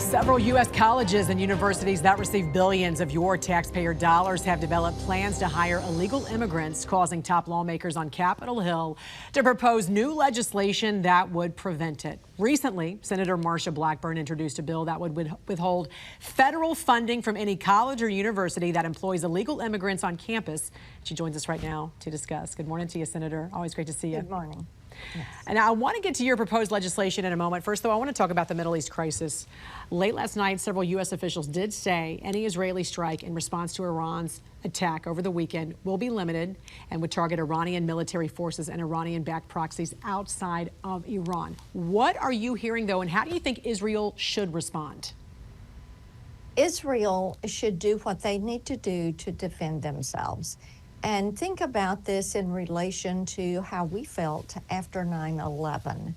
Several U.S. colleges and universities that receive billions of your taxpayer dollars have developed plans to hire illegal immigrants, causing top lawmakers on Capitol Hill to propose new legislation that would prevent it. Recently, Senator Marsha Blackburn introduced a bill that would withhold federal funding from any college or university that employs illegal immigrants on campus. She joins us right now to discuss. Good morning to you, Senator. Always great to see you. Good morning. Yes. And I want to get to your proposed legislation in a moment. First, though, I want to talk about the Middle East crisis. Late last night, several U.S. officials did say any Israeli strike in response to Iran's attack over the weekend will be limited and would target Iranian military forces and Iranian-backed proxies outside of Iran. What are you hearing, though, and how do you think Israel should respond? Israel should do what they need to do to defend themselves. And think about this in relation to how we felt after 9/11.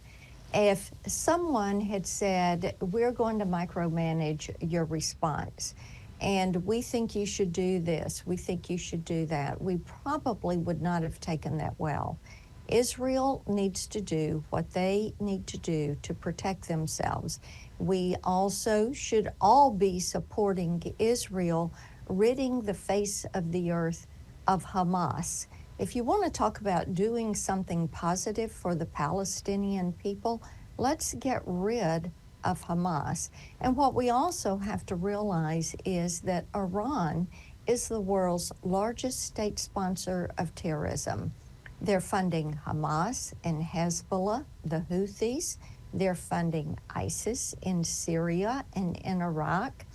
If someone had said, we're going to micromanage your response, and we think you should do this, we think you should do that, we probably would not have taken that well. Israel needs to do what they need to do to protect themselves. We also should all be supporting Israel, ridding the face of the earth of Hamas. If you want to talk about doing something positive for the Palestinian people, let's get rid of Hamas. And what we also have to realize is that Iran is the world's largest state sponsor of terrorism. They're funding Hamas and Hezbollah, the Houthis. They're funding ISIS in Syria and in Iraq.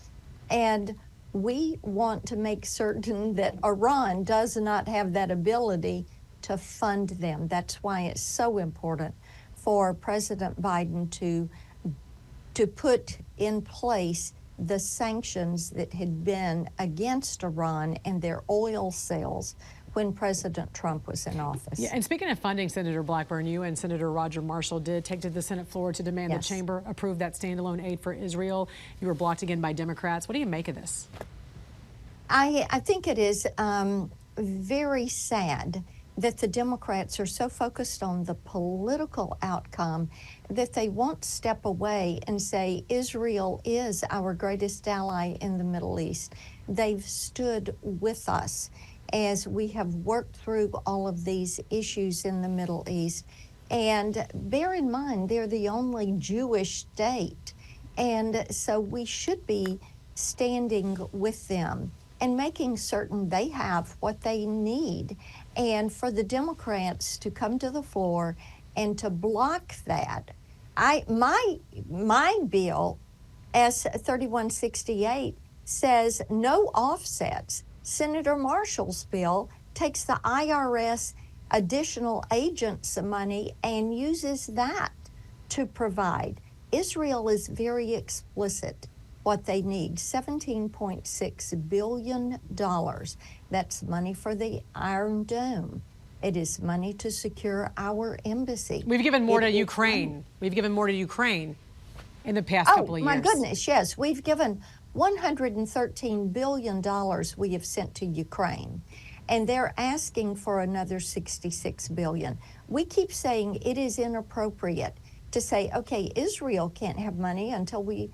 And we want to make certain that Iran does not have that ability to fund them. That's why it's so important for President Biden to put in place the sanctions that had been against Iran and their oil sales when President Trump was in office. Yeah, and speaking of funding, Senator Blackburn, you and Senator Roger Marshall did take to the Senate floor to demand the chamber approve that standalone aid for Israel. You were blocked again by Democrats. What do you make of this? I think it is very sad that the Democrats are so focused on the political outcome that they won't step away and say Israel is our greatest ally in the Middle East. They've stood with us as we have worked through all of these issues in the Middle East. And bear in mind, they're the only Jewish state. And so we should be standing with them and making certain they have what they need. And for the Democrats to come to the floor and to block that, my bill, S3168, says no offsets. Senator Marshall's bill takes the IRS additional agents' money and uses that to provide. Israel is very explicit what they need, $17.6 billion. That's money for the Iron Dome. It is money to secure our embassy. We've given more to Ukraine. We've given more to Ukraine in the past couple of years. Oh, my goodness, yes. We've given $113 billion we have sent to Ukraine, and they're asking for another $66 billion. We keep saying it is inappropriate to say, okay, Israel can't have money until we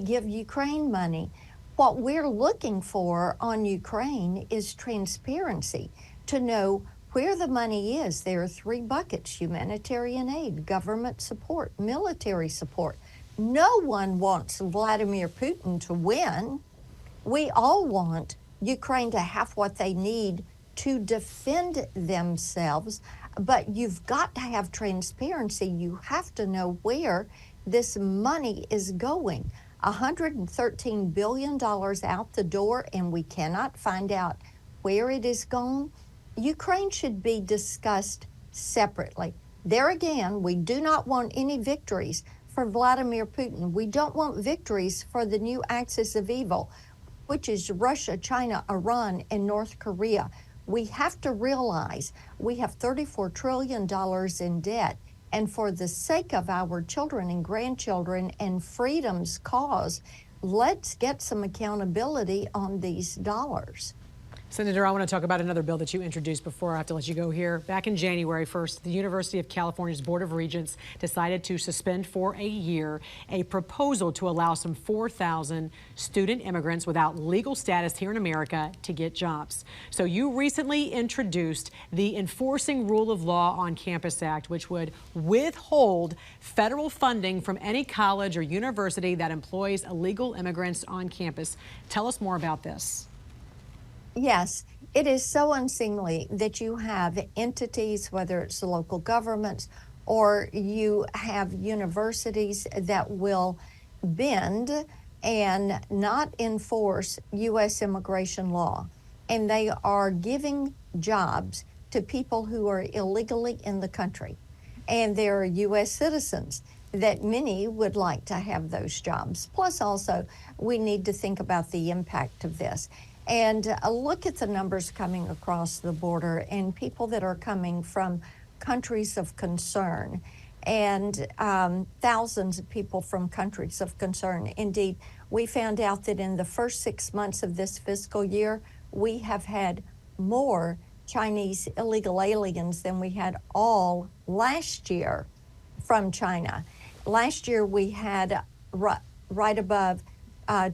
give Ukraine money. What we're looking for on Ukraine is transparency, to know where the money is. There are three buckets: humanitarian aid, government support, military support. No one wants Vladimir Putin to win. We all want Ukraine to have what they need to defend themselves, but you've got to have transparency. You have to know where this money is going. $113 billion out the door, and we cannot find out where it is gone. Ukraine should be discussed separately. There again, we do not want any victories for Vladimir Putin. We don't want victories for the new axis of evil, which is Russia, China, Iran, and North Korea. We have to realize we have $34 trillion in debt. And for the sake of our children and grandchildren and freedom's cause, let's get some accountability on these dollars. Senator, I want to talk about another bill that you introduced before I have to let you go here. Back in January 1st, the University of California's Board of Regents decided to suspend for a year a proposal to allow some 4,000 student immigrants without legal status here in America to get jobs. So you recently introduced the Enforcing Rule of Law on Campus Act, which would withhold federal funding from any college or university that employs illegal immigrants on campus. Tell us more about this. Yes, it is so unseemly that you have entities, whether it's the local governments or you have universities that will bend and not enforce U.S. immigration law. And they are giving jobs to people who are illegally in the country. And they're U.S. citizens that many would like to have those jobs. Plus, also, we need to think about the impact of this. And look at the numbers coming across the border and people that are coming from countries of concern, and thousands of people from countries of concern. Indeed, we found out that in the first 6 months of this fiscal year, we have had more Chinese illegal aliens than we had all last year from China. Last year, we had right above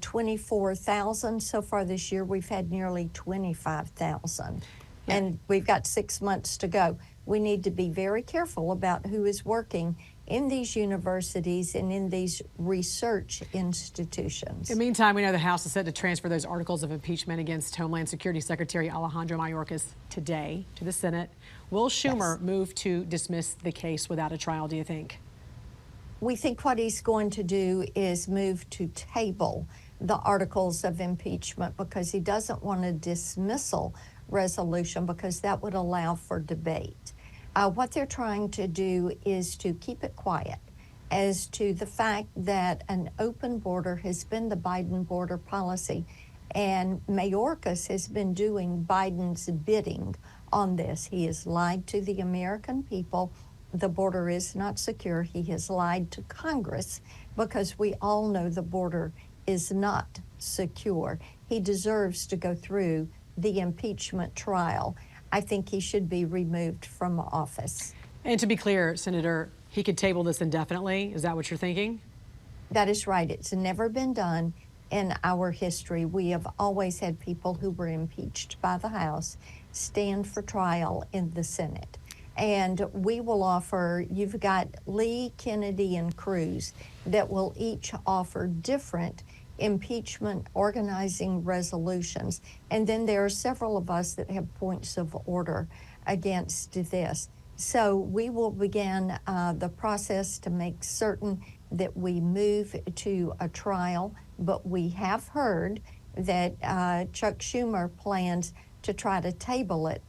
24,000. So far this year, we've had nearly 25,000. Yeah. And we've got 6 months to go. We need to be very careful about who is working in these universities and in these research institutions. In the meantime, we know the House is set to transfer those articles of impeachment against Homeland Security Secretary Alejandro Mayorkas today to the Senate. Will Schumer move to dismiss the case without a trial, do you think? We think what he's going to do is move to table the articles of impeachment because he doesn't want a dismissal resolution because that would allow for debate. What they're trying to do is to keep it quiet as to the fact that an open border has been the Biden border policy, and Mayorkas has been doing Biden's bidding on this. He has lied to the American people. The border is not secure. He has lied to Congress because we all know the border is not secure. He deserves to go through the impeachment trial. I think he should be removed from office. And to be clear, Senator, he could table this indefinitely. Is that what you're thinking? That is right. It's never been done in our history. We have always had people who were impeached by the House stand for trial in the Senate. And we will offer, you've got Lee, Kennedy, and Cruz that will each offer different impeachment organizing resolutions. And then there are several of us that have points of order against this. So we will begin the process to make certain that we move to a trial, but we have heard that Chuck Schumer plans to try to table it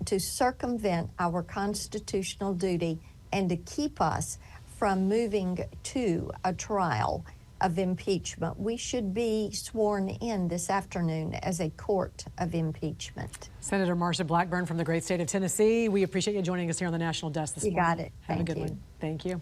to circumvent our constitutional duty and to keep us from moving to a trial of impeachment. We should be sworn in this afternoon as a court of impeachment. Senator Marsha Blackburn from the great state of Tennessee, we appreciate you joining us here on the National Desk this morning. You got it. Have a good one. Thank you.